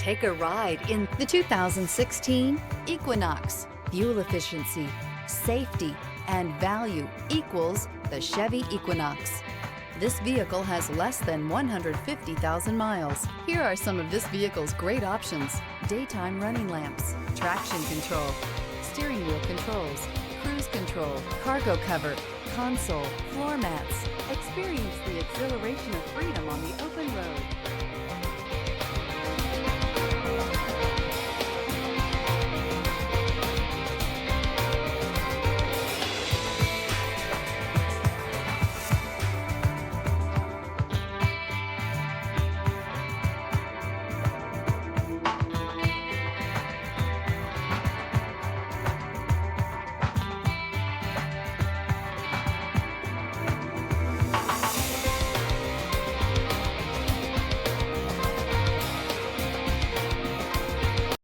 Take a ride in the 2016 Equinox. Fuel efficiency, safety, and value equals the Chevy Equinox. This vehicle has less than 150,000 miles. Here are some of this vehicle's great options: daytime running lamps, traction control, steering wheel controls, cruise control, cargo cover, console, floor mats. Experience the exhilaration of freedom on the open road.